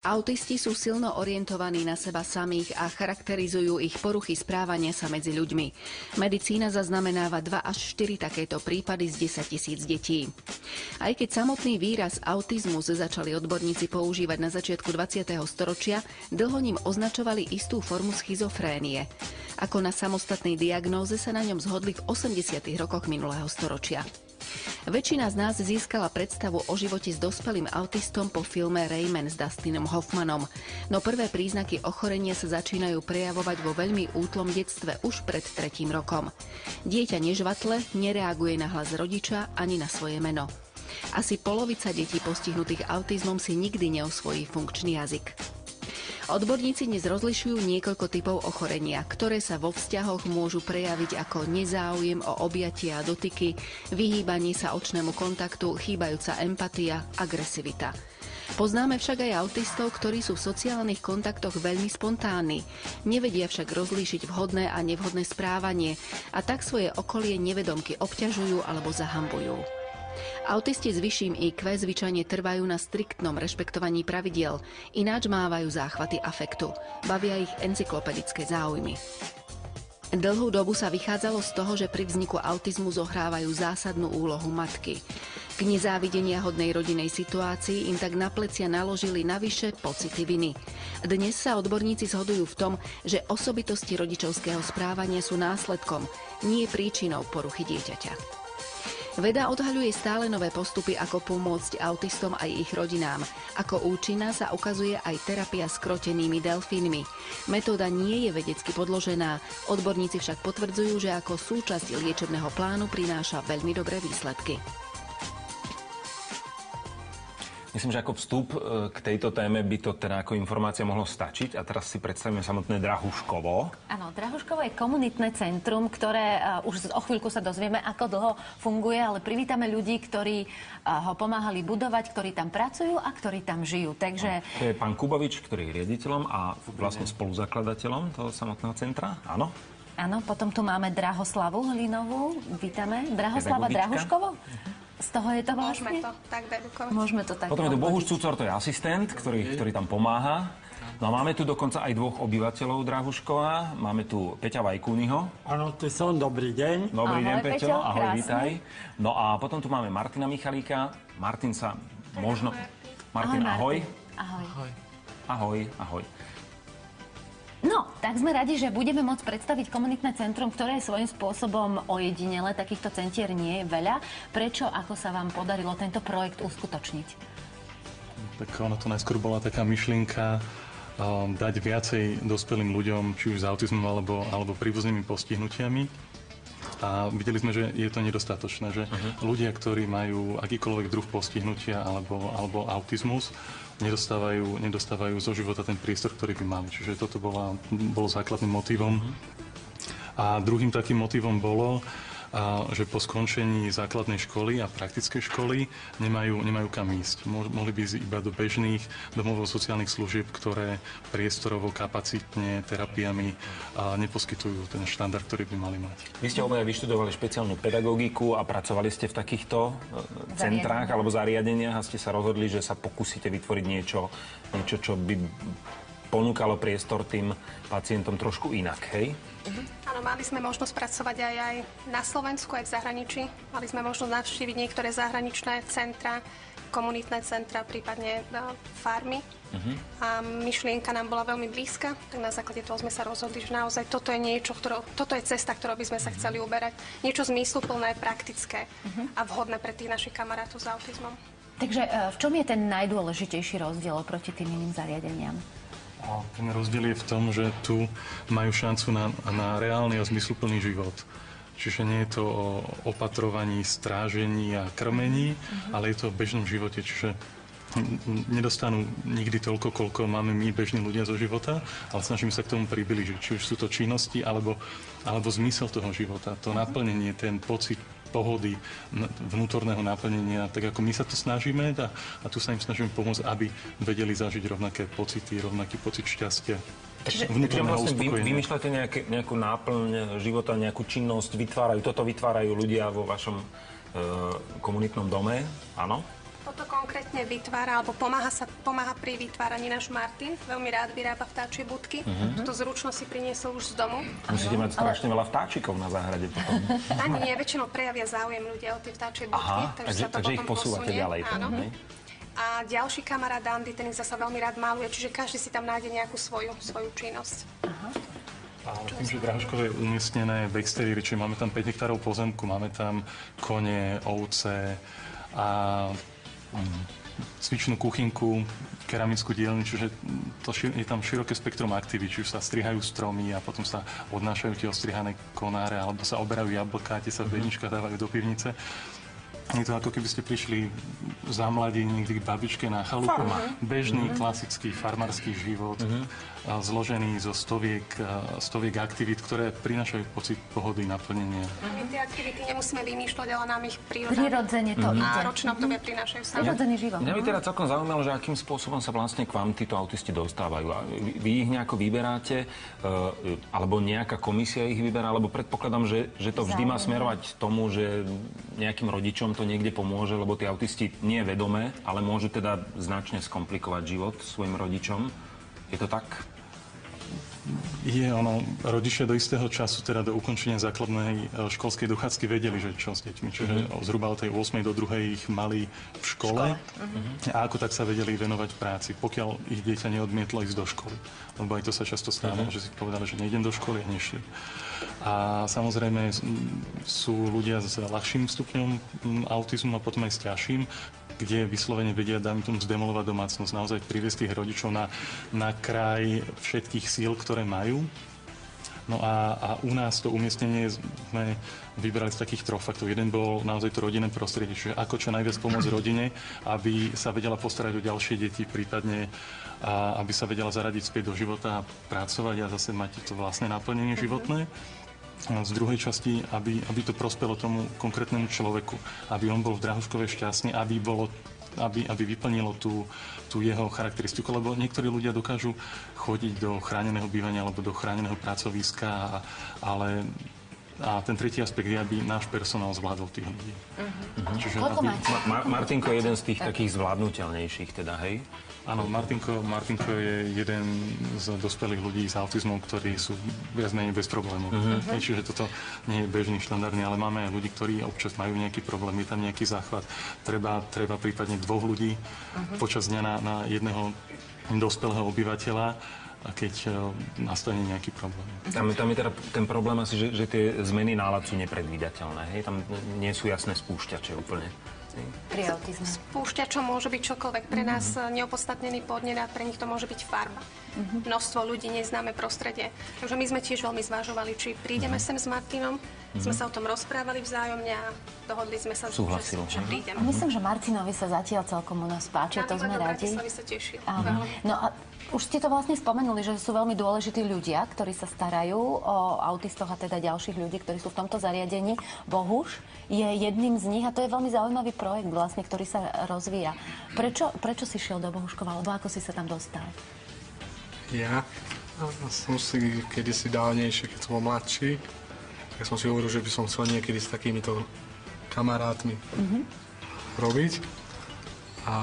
Autisti sú silno orientovaní na seba samých a charakterizujú ich poruchy správania sa medzi ľuďmi. Medicína zaznamenáva 2 až 4 takéto prípady z 10 000 detí. Aj keď samotný výraz autizmus začali odborníci používať na začiatku 20. storočia, dlho ním označovali istú formu schizofrénie. Ako na samostatnej diagnóze sa na ňom zhodli v 80. rokoch minulého storočia. Väčšina z nás získala predstavu o živote s dospelým autistom po filme Rayman s Dustinom Hoffmanom. No prvé príznaky ochorenia sa začínajú prejavovať vo veľmi útlom detstve už pred 3. rokom. Dieťa nežvatle, nereaguje na hlas rodiča ani na svoje meno. Asi polovica detí postihnutých autizmom si nikdy neosvojí funkčný jazyk. Odborníci dnes rozlišujú niekoľko typov ochorenia, ktoré sa vo vzťahoch môžu prejaviť ako nezáujem o objatie a dotyky, vyhýbanie sa očnému kontaktu, chýbajúca empatia, agresivita. Poznáme však aj autistov, ktorí sú v sociálnych kontaktoch veľmi spontánni, nevedia však rozlíšiť vhodné a nevhodné správanie a tak svoje okolie nevedomky obťažujú alebo zahambujú. Autisti s vyšším IQ zvyčajne trvajú na striktnom rešpektovaní pravidiel, ináč mávajú záchvaty afektu. Bavia ich encyklopedické záujmy. Dlhú dobu sa vychádzalo z toho, že pri vzniku autizmu zohrávajú zásadnú úlohu matky. K nezávidenia hodnej rodinej situácii im tak na plecia naložili navyše pocity viny. Dnes sa odborníci zhodujú v tom, že osobitosti rodičovského správania sú následkom, nie príčinou poruchy dieťaťa. Veda odhaľuje stále nové postupy, ako pomôcť autistom aj ich rodinám. Ako účinná sa ukazuje aj terapia s krotenými delfínmi. Metóda nie je vedecky podložená. Odborníci však potvrdzujú, že ako súčasť liečebného plánu prináša veľmi dobré výsledky. Myslím, že ako vstup k tejto téme by to teda ako informácia mohlo stačiť. A teraz si predstavíme samotné Drahuškovo. Áno, Drahuškovo je komunitné centrum, ktoré už o chvíľku sa dozvieme, ako dlho funguje, ale privítame ľudí, ktorí ho pomáhali budovať, ktorí tam pracujú a ktorí tam žijú. Takže... To je pán Kubovič, ktorý je riaditeľom a vlastne spoluzakladateľom toho samotného centra. Áno? Áno, potom tu máme Drahoslavu Hlinovú. Vítame. Drahoslava Drahuškovo? Z toho je to vlastne? Môžeme to tak dedukovať. Môžeme to tak. Potom je tu Bohuš Cucor, to je asistent, ktorý tam pomáha. No a máme tu dokonca aj 2 obyvateľov Drahuškova. Máme tu Peťa Vajkúnyho. Áno, tu som, dobrý deň. Dobrý deň, Peťo. Ahoj, krásne. vítaj. No a potom tu máme Martina Michalíka. Martin sa možno... Martin, ahoj. Ahoj. Ahoj, ahoj. No, tak sme radi, že budeme môcť predstaviť komunitné centrum, ktoré je svojím spôsobom ojedinele. Takýchto centier nie je veľa. Prečo, ako sa vám podarilo tento projekt uskutočniť? Tak ono to najskôr bola taká myšlienka dať viacej dospelým ľuďom, či už s autizmom alebo príbuznými postihnutiami. A videli sme, že je to nedostatočné, že ľudia, ktorí majú akýkoľvek druh postihnutia alebo autizmus, nedostávajú zo života ten priestor, ktorý by mali. Čiže toto bolo základným motivom. A druhým takým motivom bolo, že po skončení základnej školy a praktickej školy nemajú kam ísť. Mohli by ísť iba do bežných domov sociálnych služieb, ktoré priestorovo, kapacitne, terapiami neposkytujú ten štandard, ktorý by mali mať. Vy ste obaja vyštudovali špeciálnu pedagogiku a pracovali ste v takýchto centrách alebo zariadeniach a ste sa rozhodli, že sa pokúsite vytvoriť niečo, čo by ponúkalo priestor tým pacientom trošku inak, hej? Áno, mali sme možnosť pracovať aj na Slovensku, aj v zahraničí. Mali sme možnosť navštíviť niektoré zahraničné centra, komunitné centra, prípadne farmy. A myšlienka nám bola veľmi blízka, tak na základe toho sme sa rozhodli, že naozaj toto je cesta, ktorou by sme sa chceli uberať. Niečo zmysluplné, praktické a vhodné pre tých našich kamarátov s autizmom. Takže v čom je ten najdôležitejší rozdiel oproti tým iným zariadeniam? Ten rozdiel je v tom, že tu majú šancu na reálny a zmysluplný život. Čiže nie je to o opatrovaní, strážení a krmení, ale je to v bežnom živote. Čiže nedostanú nikdy toľko, koľko máme my, bežní ľudia zo života, ale snažíme sa k tomu priblížiť. Či už sú to činnosti, alebo zmysel toho života. To naplnenie, ten pocit pohody, vnútorného naplnenia, tak ako my sa to snažíme a tu sa im snažíme pomôcť, aby vedeli zažiť rovnaké pocity, rovnaký pocit šťastia. Takže vlastne vymýšľate nejakú náplň života, nejakú činnosť, vytvárajú ľudia vo vašom komunitnom dome, áno? Toto konkrétne vlastne vytvára, alebo pomáha pri vytváraní náš Martin. Veľmi rád vyrába vtáčie budky. Túto zručnosť si priniesol už z domu. Musíte mať strašne veľa vtáčikov na záhrade potom. Ani nie, väčšinou prejavia záujem ľudia o tie vtáčie budky, takže ich posúvate ďalej. Áno. A ďalší kamarát Andy, ten ich zasa veľmi rád maluje, čiže každý si tam nájde nejakú svoju činnosť. Ale tým, že Drahoškové je umiestnené v exteriéri, čiže máme tam 5 hektárov pozemku, máme tam kone, ovce a cvičnú kuchynku, keramickú dielňu, čiže je tam široké spektrum aktivít, čiže sa strihajú stromy a potom sa odnášajú tie ostrihané konáre, alebo sa oberajú jablká, tie sa v bedničkách dávajú do pivnice. Je to ako keby ste prišli za mladí niekde k babičke na chalupu. Bežný, klasický farmársky život, zložený zo stoviek aktivít, ktoré prinášajú pocit pohody, naplnenia. My tie aktivity nemusíme vymýšľať, ale nám ich prirodzene to ide. A ročné obdobia prinášajú sami. Prirodzený život. Mňa by teda celkom zaujímalo, že akým spôsobom sa vlastne k vám títo autisti dostávajú. A vy ich nejako vyberáte, alebo nejaká komisia ich vyberá, alebo predpokladám, že to vždy má smerovať tomu, že nejakým rodičom to niekde pomôže, lebo tí autisti nie je vedomé, ale môžu teda značne skomplikovať život svojim rodičom. Je to tak? Rodičia do istého času, teda do ukončenia základnej školskej dochádzky vedeli, že čo s deťmi. Čiže zhruba od tej 8. do 2. ich mali v škole. A ako tak sa vedeli venovať práci, pokiaľ ich dieťa neodmietlo ísť do školy. Lebo aj to sa často stáva, že si povedali, že nejdem do školy a nešli. A samozrejme sú ľudia s ľahším stupňom autizmu a potom aj s ťažším, kde vyslovene vedia, dáme tomu, zdemolovať domácnosť, naozaj priviesť tých rodičov na kraj všetkých síl, ktoré majú. No a u nás to umiestnenie sme vybrali z takých troch faktov. Jeden bol naozaj to rodinné prostredie, čiže ako čo najviac pomôcť rodine, aby sa vedela postarať o ďalšie deti, prípadne aby sa vedela zaradiť späť do života a pracovať a zase mať to vlastné naplnenie životné. Z druhej časti, aby to prospelo tomu konkrétnemu človeku, aby on bol v Drahoškove šťastný, aby vyplnilo tú jeho charakteristiku, lebo niektorí ľudia dokážu chodiť do chráneného bývania alebo do chráneného pracoviska, ale ten tretí aspekt je, aby náš personál zvládol tých ľudí. Čiže Martinko je jeden z tých takých zvládnutelnejších, teda, hej? Áno, Martinko je jeden z dospelých ľudí s autizmom, ktorí sú viac menej bez problémov. Čiže toto nie je bežný, štandardný, ale máme aj ľudí, ktorí občas majú nejaký problém, je tam nejaký záchvat. Treba prípadne 2 ľudí počas dňa na jedného dospelého obyvateľa, a keď nastane nejaký problém. Tam je teda ten problém asi, že tie zmeny nálad sú nepredvídateľné. Hej? Tam nie sú jasné spúšťače úplne. Pri autizme. Spúšťačom môže byť čokoľvek. Pre nás neopodstatnený podnet a pre nich to môže byť farba. Množstvo ľudí, neznáme prostredie. Takže my sme tiež veľmi zvažovali, či prídeme sem s Martinom. Sme sa o tom rozprávali vzájomne a dohodli sme sa, že prídeme. Myslím, že Martinovi sa zatiaľ celkom u nás páči, to sme radi. Bratislavi sa tešil. No a už ste to vlastne spomenuli, že sú veľmi dôležití ľudia, ktorí sa starajú o autistoch a teda ďalších ľudí, ktorí sú v tomto zariadení. Bohuš je jedným z nich a to je veľmi zaujímavý projekt vlastne, ktorý sa rozvíja. Prečo si šiel do Bohuškova, alebo ako si sa tam dostal? Ja som si kedysi dávnejšie, keď som bol mladší, tak som si hovoril, že by som chcel niekedy s takýmito kamarátmi robiť. A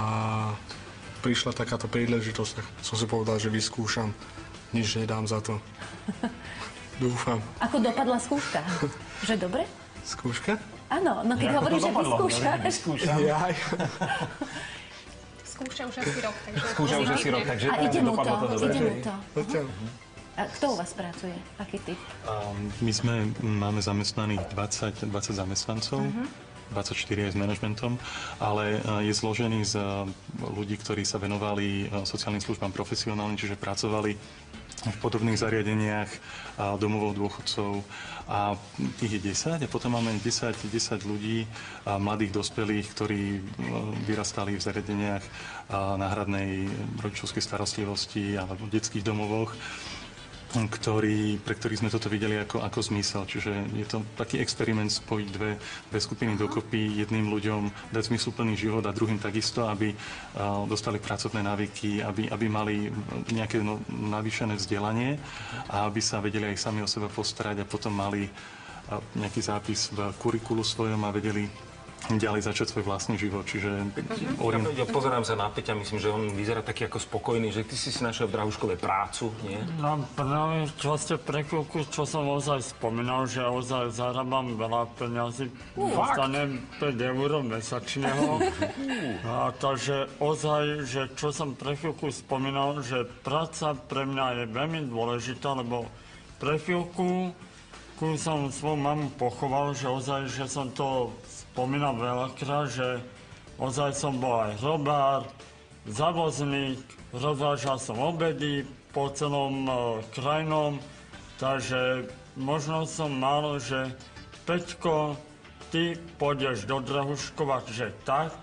prišla takáto príležitosť, tak som si povedal, že vyskúšam. Nič nedám za to. Dúfam. Ako dopadla skúška? Že dobre? Skúška? Áno, no keď hovoríš, že vyskúšaš. Skúša už asi rok, takže a ide mu to. A kto u vás pracuje? Aký typ? My máme zamestnaných 20 zamestnancov. 24 aj s manažmentom, ale je zložený z ľudí, ktorí sa venovali sociálnym službám profesionálne, čiže pracovali v podobných zariadeniach domovov dôchodcov a tých je 10 a potom máme 10 ľudí, mladých dospelých, ktorí vyrastali v zariadeniach náhradnej rodičovskej starostlivosti alebo v detských domovoch, pre ktorých sme toto videli ako zmysel. Čiže je to taký experiment spojiť dve skupiny dokopy, jedným ľuďom dať zmysluplný život a druhým takisto, aby dostali pracovné návyky, aby mali nejaké navýšené vzdelanie a aby sa vedeli aj sami o seba postarať a potom mali nejaký zápis v kurikulu svojom a vedeli ďalej začať svoj vlastný život. Čiže Ja pozerám sa na Peťa, myslím, že on vyzerá taký ako spokojný, že ty si našiel v Drahuškove prácu, nie? No práve čo ste pre chvíľku, čo som ozaj spomínal, že ozaj zarábam veľa peňazí, dostanem 5 eur mesačného. A takže ozaj, že čo som pre chvíľku spomínal, že práca pre mňa je veľmi dôležitá, lebo pre chvíľku som svoju mamu pochoval, že ozaj, že som to spomínal veľakrát, že ozaj som bol aj robár, zavozník, rozvážal som obedy po celom krajinom, takže možno som mal, že Peťko, ty pôjdeš do Drahuškova, že tak,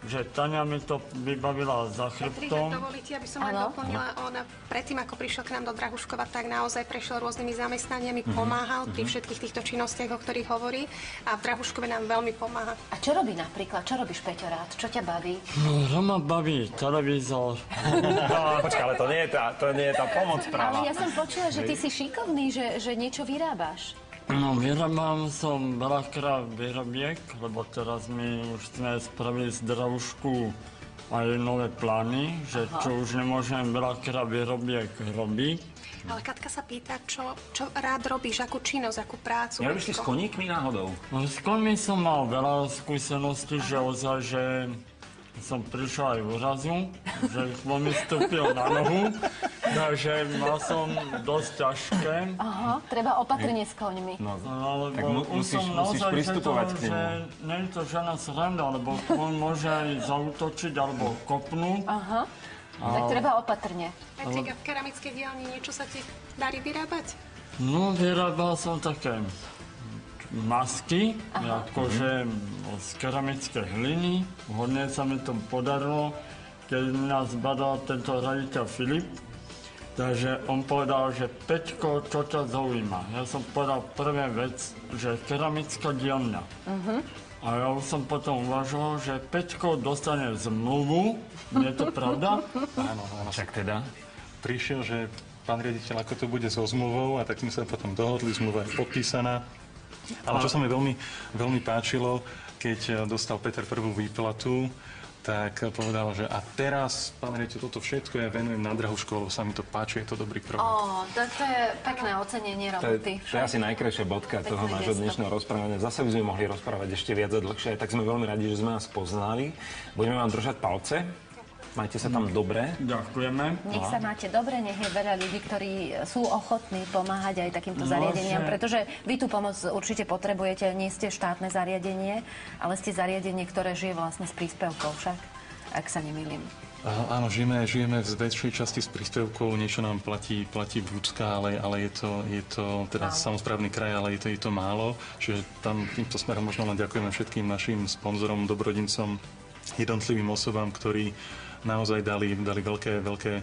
že Tania mi to vybavila za chrbtom. Petri, dovolíte, aby som len doplnila. Ona predtým, ako prišiel k nám do Drahuškova, tak naozaj prešiel rôznymi zamestnaniami, pomáhal pri všetkých týchto činnostiach, o ktorých hovorí. A v Drahuškove nám veľmi pomáha. A čo robí napríklad? Čo robíš, Peťo, rád? Čo ťa baví? No, ma baví televízor. Počkaj, ale to nie je tá pomoc práva. Ale ja som počula, že ty si šikovný, že niečo vyrábaš. No, vyrábam som veľakrát výrobiek, lebo teraz my už sme spravili z Drahušku aj nové plány, že čo už nemôžem veľakrát výrobiek robiť. Ale Katka sa pýta, čo rád robíš, akú činnosť, akú prácu. Nerobíš ty s koníkmi náhodou? No, s koňmi som mal veľa skúseností, že ozaj, že som prišiel aj v úrazu, že mi vstúpil na nohu, takže mal som dosť ťažké. Aha, treba opatrne s koňmi. No, Lebo tak musíš naozaj, pristupovať k nemu. že nie je to žiadna sranda, lebo koň môže aj zaútočiť alebo kopnúť. Aha, tak treba opatrne. Petrika, v keramickej dielni niečo sa ti darí vyrábať? No, vyrábal som také masky, akože z keramickej hliny. Hodne sa mi to podarilo, keď nás badal tento raditeľ Filip. Takže on povedal, že Peťko, čo ťa zaujíma? Ja som povedal prvá vec, že keramická dielňa. A ja už som potom uvažoval, že Peťko dostane zmluvu. Nie je to pravda? áno. Však teda. Prišiel, že pán riaditeľ, ako to bude so zmluvou, a tak sme sa potom dohodli, zmluva je podpísaná. Ale čo sa mi veľmi, veľmi páčilo, keď dostal Peter prvú výplatu, tak povedal, že a teraz, pán riaditeľ, toto všetko ja venujem na Drahušku, lebo sa mi to páči, je to dobrý projekt. Tak to je pekné ocenenie roboty. To je asi najkrajšia bodka toho nášho dnešného rozprávania. Zase by sme mohli rozprávať ešte viac a dlhšie, tak sme veľmi radi, že sme vás poznali. Budeme vám držať palce. Majte sa tam dobre. Ďakujeme. Nech sa máte dobre, nech je veľa ľudí, ktorí sú ochotní pomáhať aj takýmto zariadeniam, pretože vy tú pomoc určite potrebujete, nie ste štátne zariadenie, ale ste zariadenie, ktoré žije vlastne z príspevkov však, ak sa nemýlim. Áno, žijeme v väčšej časti s príspevkou, niečo nám platí Bucka, ale je to teda samosprávny kraj, ale je to málo, čiže tam týmto smerom možno len ďakujeme všetkým našim sponzorom, dobrodincom, jednotlivým osobám, ktorí naozaj dali veľké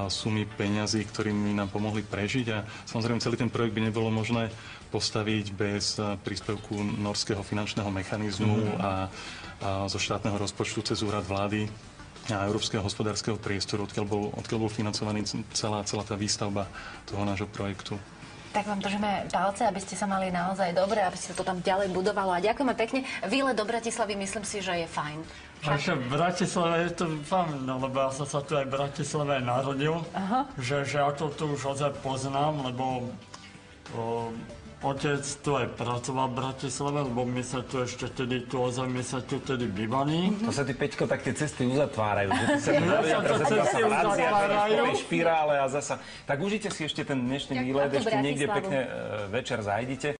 sumy peňazí, ktorými nám pomohli prežiť a samozrejme celý ten projekt by nebolo možné postaviť bez príspevku norského finančného mechanizmu a zo štátneho rozpočtu cez úrad vlády a Európskeho hospodárskeho priestoru, odkiaľ bol financovaný celá tá výstavba toho nášho projektu. Tak vám držíme palce, aby ste sa mali naozaj dobre, aby ste to tam ďalej budovalo. A ďakujeme pekne. Výlet do Bratislavy, myslím si, že je fajn. Takže v Bratislave je to fajn, lebo ja som sa tu aj v Bratislave narodil, že ja to tu už ozaj poznám, lebo otec tu aj pracoval v Bratislave, lebo my sa tu ešte tedy bývali. To sa ty, Peťko, tak tie cesty uzatvárajú. Že ty sa tu vracia, špirále a zasa. Tak užite si ešte ten dnešný výlet, ešte niekde pekne večer zajdite.